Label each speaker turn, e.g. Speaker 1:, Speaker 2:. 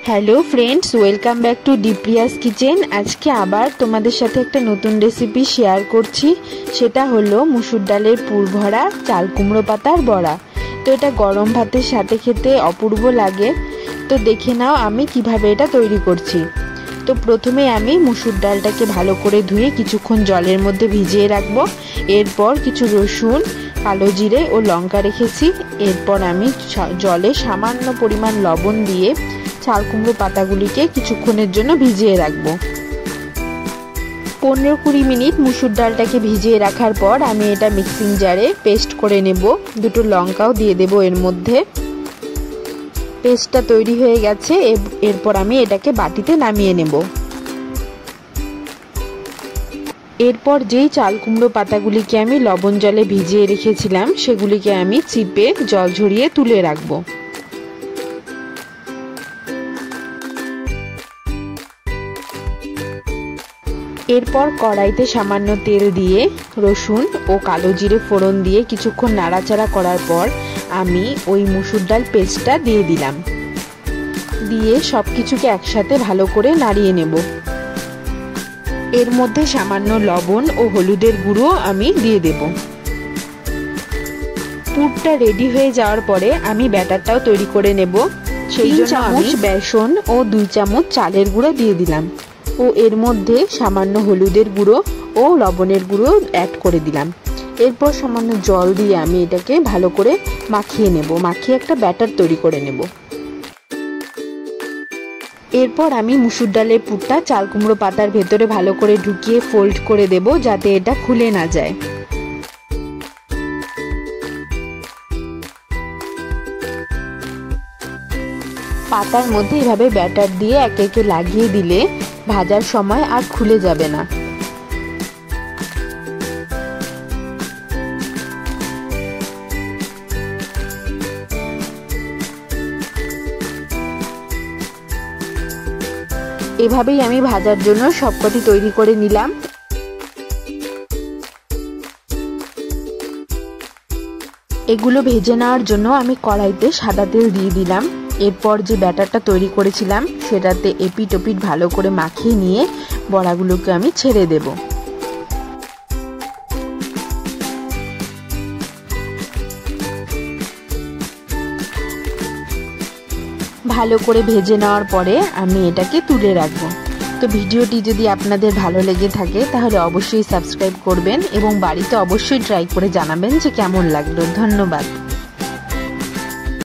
Speaker 1: Hello friends, welcome back to Dipriya's kitchen. আজকে আবার তোমাদের সাথে একটা নতুন রেসিপি শেয়ার করছি। সেটা হলো মুসুর ডালের পুর ভরা চাল কুমড়ো পাতার বড়া। তো এটা গরম ভাতের সাথে খেতে অপূর্ব লাগে। তো দেখে নাও আমি কিভাবে এটা তৈরি করছি। তো প্রথমে আমি মুসুর ডালটাকে ভালো করে ধুয়ে কিছুক্ষণ জলের মধ্যে ভিজিয়ে রাখবো। এরপর কিছু রসুন, কালো জিরে ও লঙ্কা রেখেছি। এরপর আমি জলে সামান্য পরিমাণ লবণ দিয়ে চাল কুমড়ো পাতাগুলিকে কিছুক্ষণের জন্য ভিজিয়ে রাখবো। 15-20 মিনিট মুসুর ডালটাকে ভিজিয়ে রাখার পর আমি এটা মিক্সিং জারে পেস্ট করে নেব। দুটো লঙ্কাও দিয়ে দেব এর মধ্যে। পেস্টটা তৈরি হয়ে গেছে। এরপর আমি এটাকে বাটিতে নামিয়ে নেব। এরপর যেই চাল কুমড়ো পাতাগুলিকে আমি লবণ জলে ভিজিয়ে রেখেছিলাম সেগুলিকে আমি চিপে জল ঝরিয়ে তুলে রাখবো। এরপর কড়াইতে সামান্য তেল দিয়ে রসুন ও কালো জিরে ফোড়ন দিয়ে কিছুক্ষণ নাড়াচাড়া করার পর আমি ওই মুসুর ডাল পেস্টটা দিয়ে দিলাম। দিয়ে সব কিছুকে একসাথে ভালো করে নাড়িয়ে নেব। এর মধ্যে সামান্য লবণ ও হলুদের গুঁড়ো আমি দিয়ে দেব। পুরটা রেডি হয়ে যাওয়ার পরে আমি ব্যাটারটাও তৈরি করে নেব। সেই জন্য আমি বেসন ও 2 চামচ চালের গুঁড়ো দিয়ে দিলাম ও এর মধ্যে সামান্য হলুদের গুঁড়ো ও লবণের গুঁড়ো অ্যাড করে দিলাম। এরপর সামান্য জল দিয়ে আমি এটাকে ভালো করে মাখিয়ে নেব। মাখিয়ে একটা ব্যাটার তৈরি করে নেব। এরপর আমি মুসুর ডালের পুরটা চাল কুমড়ো পাতার ভেতরে ভালো করে ঢুকিয়ে ফোল্ড করে দেব যাতে এটা খুলে না যায়। পাতার মধ্যে এভাবে ব্যাটার দিয়ে একে একে লাগিয়ে দিলে ভাজার সময় আর খুলে যাবে না। এভাবেই আমি ভাজার জন্য সবকটি তৈরি করে নিলাম। এগুলো ভেজে নেওয়ার জন্য আমি কড়াইতে সাদা তেল দিয়ে দিলাম। এরপর যে ব্যাটারটা তৈরি করেছিলাম সেটাতে এপিট ওপিট ভালো করে মাখিয়ে নিয়ে বড়াগুলোকে আমি ছেড়ে দেব। ভালো করে ভেজে নেওয়ার পরে আমি এটাকে তুলে রাখবো। তো ভিডিওটি যদি আপনাদের ভালো লেগে থাকে তাহলে অবশ্যই সাবস্ক্রাইব করবেন এবং বাড়িতে অবশ্যই ট্রাই করে জানাবেন যে কেমন লাগলো। ধন্যবাদ।